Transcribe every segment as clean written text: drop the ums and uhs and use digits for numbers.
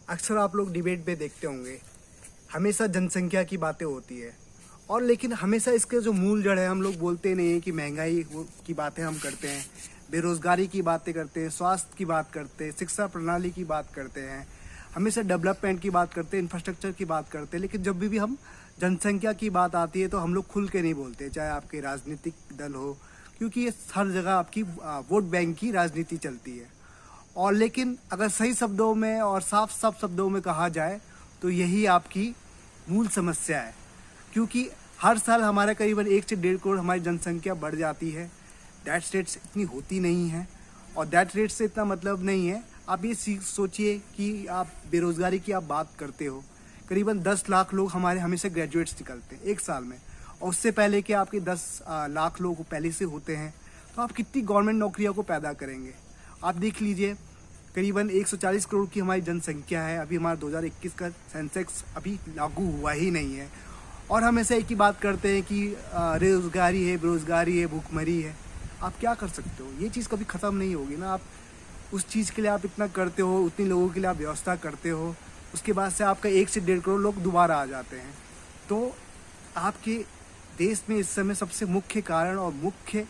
अक्सर आप लोग डिबेट पे देखते होंगे, हमेशा जनसंख्या की बातें होती है। और लेकिन हमेशा इसके जो मूल जड़ है, हम लोग बोलते नहीं है कि महंगाई की बातें हम करते हैं, बेरोजगारी की बातें करते हैं, स्वास्थ्य की बात करते हैं, शिक्षा प्रणाली की बात करते हैं, हमेशा डेवलपमेंट की बात करते हैं, इंफ्रास्ट्रक्चर की बात करते हैं। लेकिन जब भी हम जनसंख्या की बात आती है तो हम लोग खुल के नहीं बोलते, चाहे आपके राजनीतिक दल हो, क्योंकि ये हर जगह आपकी वोट बैंक की राजनीति चलती है। और लेकिन अगर सही शब्दों में और साफ साफ शब्दों में कहा जाए तो यही आपकी मूल समस्या है। क्योंकि हर साल हमारे करीबन 1 से 1.5 करोड़ हमारी जनसंख्या बढ़ जाती है। दैट रेट इतनी होती नहीं है, और दैट रेट से इतना मतलब नहीं है। आप ये सोचिए कि आप बेरोजगारी की आप बात करते हो, करीबन 10 लाख लोग हमारे हमेशा ग्रेजुएट्स निकलते हैं एक साल में, और उससे पहले कि आपके 10 लाख लोग पहले से होते हैं, तो आप कितनी गवर्नमेंट नौकरियों को पैदा करेंगे। आप देख लीजिए, करीबन 140 करोड़ की हमारी जनसंख्या है। अभी हमारा 2021 का सेंसेक्स अभी लागू हुआ ही नहीं है, और हम ऐसे एक ही बात करते हैं कि रोजगारी है, बेरोजगारी है, भूखमरी है। आप क्या कर सकते हो? ये चीज़ कभी ख़त्म नहीं होगी ना। आप उस चीज़ के लिए आप इतना करते हो, उतने लोगों के लिए आप व्यवस्था करते हो, उसके बाद से आपका 1 से 1.5 करोड़ लोग दोबारा आ जाते हैं। तो आपके देश में इस समय सबसे मुख्य कारण और मुख्य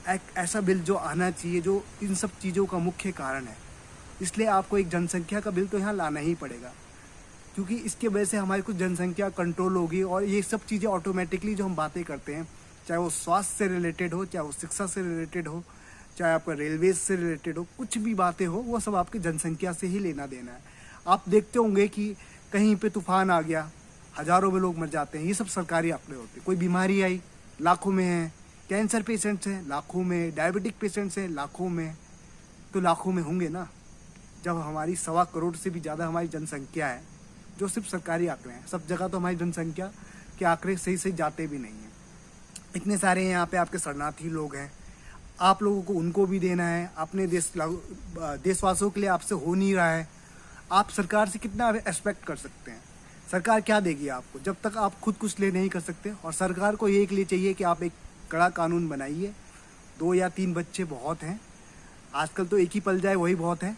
एक ऐसा बिल जो आना चाहिए जो इन सब चीज़ों का मुख्य कारण है। इसलिए आपको एक जनसंख्या का बिल तो यहाँ लाना ही पड़ेगा, क्योंकि इसके वजह से हमारी कुछ जनसंख्या कंट्रोल होगी। और ये सब चीज़ें ऑटोमेटिकली जो हम बातें करते हैं, चाहे वो स्वास्थ्य से रिलेटेड हो, चाहे वो शिक्षा से रिलेटेड हो, चाहे आपका रेलवे से रिलेटेड हो, कुछ भी बातें हो, वो सब आपकी जनसंख्या से ही लेना देना है। आप देखते होंगे कि कहीं पे तूफान आ गया, हज़ारों में लोग मर जाते हैं। ये सब सरकारी आंकड़े होते हैं। कोई बीमारी आई, लाखों में है। कैंसर पेशेंट्स हैं लाखों में, डायबिटिक पेशेंट्स हैं लाखों में, तो लाखों में होंगे ना। जब हमारी 1.25 करोड़ से भी ज़्यादा हमारी जनसंख्या है, जो सिर्फ सरकारी आंकड़े हैं, सब जगह तो हमारी जनसंख्या के आंकड़े सही सही जाते भी नहीं हैं। इतने सारे यहाँ पे आपके शरणार्थी लोग हैं, आप लोगों को उनको भी देना है। अपने देशवासियों के लिए आपसे हो नहीं रहा है। आप सरकार से कितना एक्सपेक्ट कर सकते हैं? सरकार क्या देगी आपको जब तक आप खुद कुछ ले नहीं कर सकते? और सरकार को ये के लिए चाहिए कि आप एक कड़ा कानून बनाइए। 2 या 3 बच्चे बहुत हैं, आजकल तो एक ही पल जाए वही बहुत है।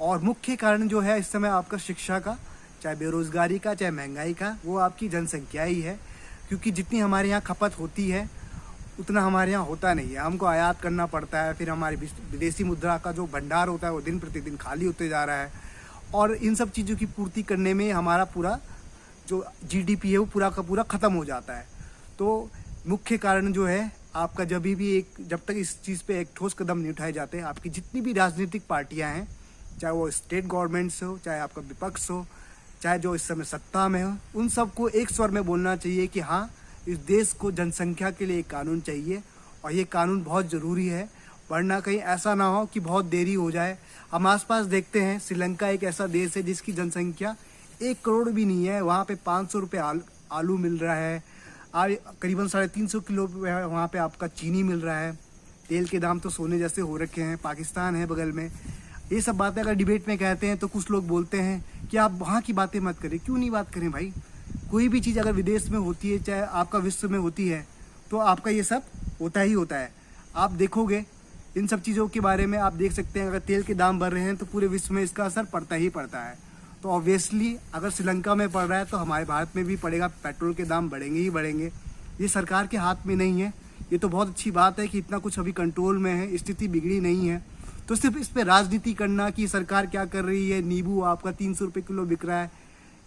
और मुख्य कारण जो है इस समय आपका शिक्षा का, चाहे बेरोजगारी का, चाहे महंगाई का, वो आपकी जनसंख्या ही है। क्योंकि जितनी हमारे यहाँ खपत होती है उतना हमारे यहाँ होता नहीं है, हमको आयात करना पड़ता है। फिर हमारी विदेशी मुद्रा का जो भंडार होता है वो दिन प्रतिदिन खाली होते जा रहा है, और इन सब चीज़ों की पूर्ति करने में हमारा पूरा जो जीडीपी है वो पूरा का पूरा ख़त्म हो जाता है। तो मुख्य कारण जो है आपका, जब तक इस चीज़ पे एक ठोस कदम नहीं उठाए जाते, आपकी जितनी भी राजनीतिक पार्टियां हैं, चाहे वो स्टेट गवर्नमेंट्स हो, चाहे आपका विपक्ष हो, चाहे जो इस समय सत्ता में हो, उन सबको एक स्वर में बोलना चाहिए कि हाँ, इस देश को जनसंख्या के लिए एक कानून चाहिए, और ये कानून बहुत ज़रूरी है। वरना कहीं ऐसा ना हो कि बहुत देरी हो जाए। हम आसपास देखते हैं, श्रीलंका एक ऐसा देश है जिसकी जनसंख्या 1 करोड़ भी नहीं है। वहाँ पे 500 रुपये आलू मिल रहा है, करीबन 350 किलो वहाँ पे आपका चीनी मिल रहा है। तेल के दाम तो सोने जैसे हो रखे हैं। पाकिस्तान है बगल में। ये सब बातें अगर डिबेट में कहते हैं तो कुछ लोग बोलते हैं कि आप वहाँ की बातें मत करें। क्यों नहीं बात करें भाई? कोई भी चीज़ अगर विदेश में होती है, चाहे आपका विश्व में होती है, तो आपका ये सब होता ही होता है। आप देखोगे इन सब चीज़ों के बारे में, आप देख सकते हैं, अगर तेल के दाम बढ़ रहे हैं तो पूरे विश्व में इसका असर पड़ता ही पड़ता है। तो ऑब्वियसली अगर श्रीलंका में पड़ रहा है तो हमारे भारत में भी पड़ेगा। पेट्रोल के दाम बढ़ेंगे ही बढ़ेंगे। ये सरकार के हाथ में नहीं है। ये तो बहुत अच्छी बात है कि इतना कुछ अभी कंट्रोल में है, स्थिति बिगड़ी नहीं है। तो सिर्फ इस पर राजनीति करना कि सरकार क्या कर रही है, नींबू आपका 300 रुपये किलो बिक रहा है,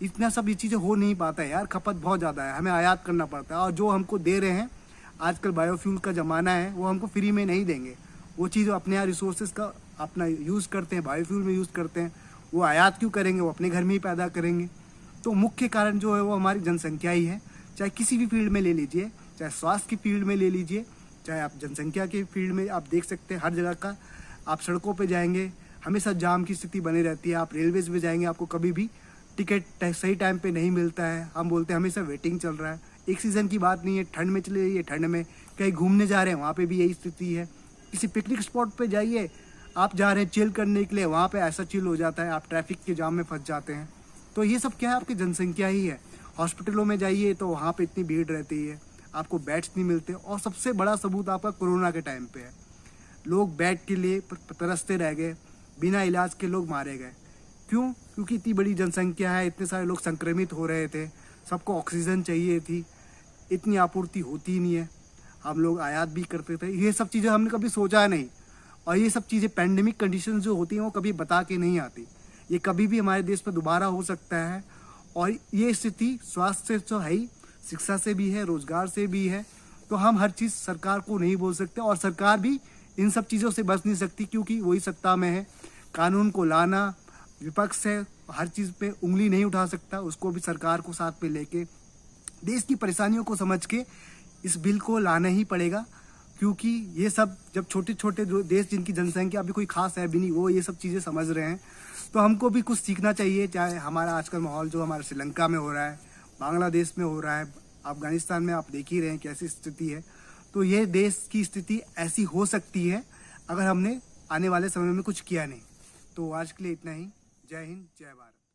इतना सब ये चीज़ें हो नहीं पाता है यार। खपत बहुत ज़्यादा है, हमें आयात करना पड़ता है। और जो हमको दे रहे हैं, आजकल बायोफ्यूल का ज़माना है, वो हमको फ्री में नहीं देंगे। वो चीज़ अपने यहाँ रिसोर्सेज का अपना यूज़ करते हैं, बायोफ्यूल में यूज़ करते हैं। वो आयात क्यों करेंगे? वो अपने घर में ही पैदा करेंगे। तो मुख्य कारण जो है वो हमारी जनसंख्या ही है। चाहे किसी भी फील्ड में ले लीजिए, चाहे स्वास्थ्य की फील्ड में ले लीजिए, चाहे आप जनसंख्या के फील्ड में, आप देख सकते हैं हर जगह का। आप सड़कों पे जाएंगे, हमेशा जाम की स्थिति बनी रहती है। आप रेलवेज में जाएंगे, आपको कभी भी टिकट सही टाइम पे नहीं मिलता है। हम बोलते हैं हमेशा वेटिंग चल रहा है। एक सीज़न की बात नहीं है, ठंड में चले जाइए, ठंड में कहीं घूमने जा रहे हैं वहाँ पे भी यही स्थिति है। किसी पिकनिक स्पॉट पे जाइए, आप जा रहे हैं चिल करने के लिए, वहाँ पे ऐसा चिल हो जाता है, आप ट्रैफिक के जाम में फंस जाते हैं। तो ये सब क्या है? आपकी जनसंख्या ही है। हॉस्पिटलों में जाइए तो वहाँ पे इतनी भीड़ रहती है, आपको बेड्स नहीं मिलते। और सबसे बड़ा सबूत आपका कोरोना के टाइम पे है। लोग बेड के लिए तरसते रह गए, बिना इलाज के लोग मारे गए। क्यों? क्योंकि इतनी बड़ी जनसंख्या है, इतने सारे लोग संक्रमित हो रहे थे, सबको ऑक्सीजन चाहिए थी, इतनी आपूर्ति होती नहीं है, हम लोग आयात भी करते थे। ये सब चीज़ें हमने कभी सोचा नहीं, और ये सब चीज़ें पैंडेमिक कंडीशन जो होती हैं वो कभी बता के नहीं आती। ये कभी भी हमारे देश में दोबारा हो सकता है, और ये स्थिति स्वास्थ्य से तो है ही, शिक्षा से भी है, रोजगार से भी है। तो हम हर चीज़ सरकार को नहीं बोल सकते, और सरकार भी इन सब चीज़ों से बच नहीं सकती, क्योंकि वही सत्ता में है। कानून को लाना, विपक्ष है, हर चीज़ पे उंगली नहीं उठा सकता, उसको भी सरकार को साथ में लेके देश की परेशानियों को समझ के इस बिल को लाना ही पड़ेगा। क्योंकि ये सब जब छोटे छोटे जो देश जिनकी जनसंख्या अभी कोई खास है भी नहीं, वो ये सब चीज़ें समझ रहे हैं, तो हमको भी कुछ सीखना चाहिए। चाहे हमारा आजकल माहौल जो हमारे श्रीलंका में हो रहा है, बांग्लादेश में हो रहा है, अफगानिस्तान में आप देख ही रहे हैं कैसी स्थिति है। तो ये देश की स्थिति ऐसी हो सकती है अगर हमने आने वाले समय में कुछ किया नहीं। तो आज के लिए इतना ही। जय हिंद, जय भारत।